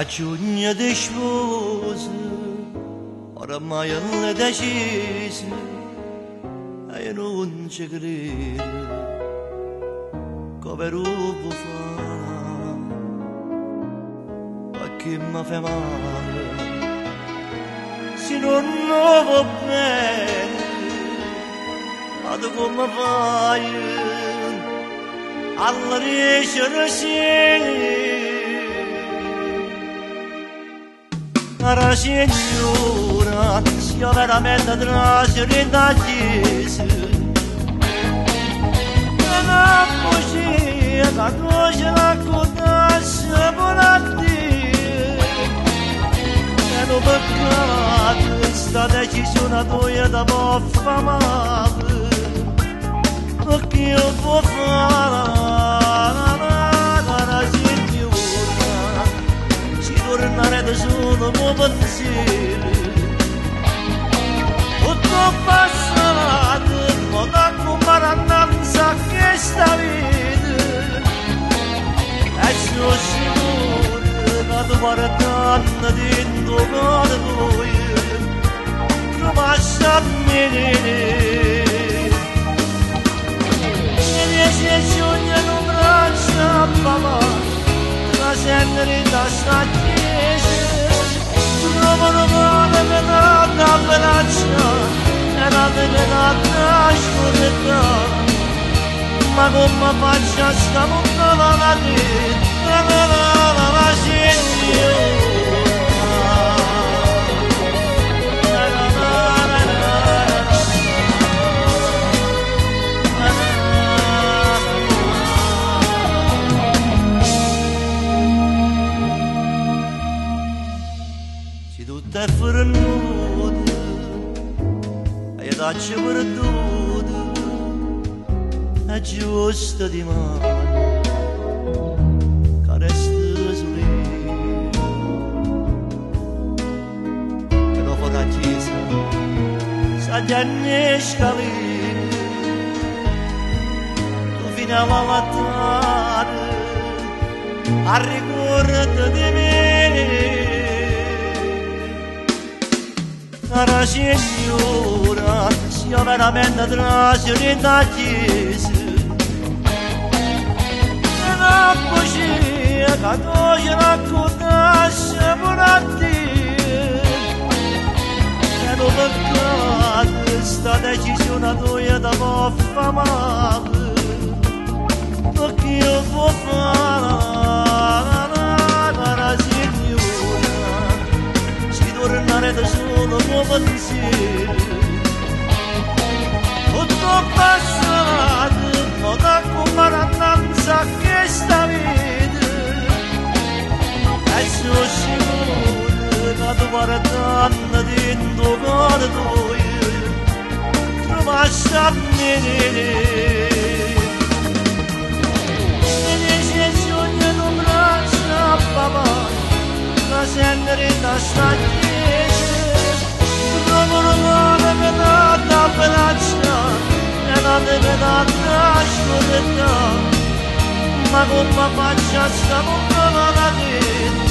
a giugno di sposa, oramai alle decise, e io non ci credo, come rubo fa, perché mi fa male, se non va bene, ma tu come fai, alla ricerca cara signora, sia veramente trascurata da chiesa. E non così, la croce raccontasse per a Dio. E non peccato, sta decisione tua da può fare male. Perché io può fare, cara signora, si tornare da solo come pensiero. Tutto passato, ma da comparanza che sta vita. E sono sicuro che tu guardando dentro cuore tuo, non basta a me. Se sogna non braccia papà, la serenità sta chiesa, trovano male per la braccia, e la verità scorretta, ma come faccia sta montata la te, la signora. Tutta è fornuta, e io dacci perduta, è giusto di mano, che resta solito. Che dopo la chiesa, sa già ne scalini, tu fino alla lattare, a ricordo di me. Cara signora, sia veramente trascurata da chiesa. E non così, che tu ci raccontassi per a Dio. E non peccato, sta decisione tua da può fare male, perché io può fare, cara signora, si tornare da solo come pensiero. Tutto passato, ma da comparanza che sta vita. E sono sicuro che tu guardando dentro cuore tuo, trovassi a me. E se sogna non braccia papà, la serenità sta chiesa, trovano male per la braccia, e la verità scorretta, ma come faccia sta montata la te.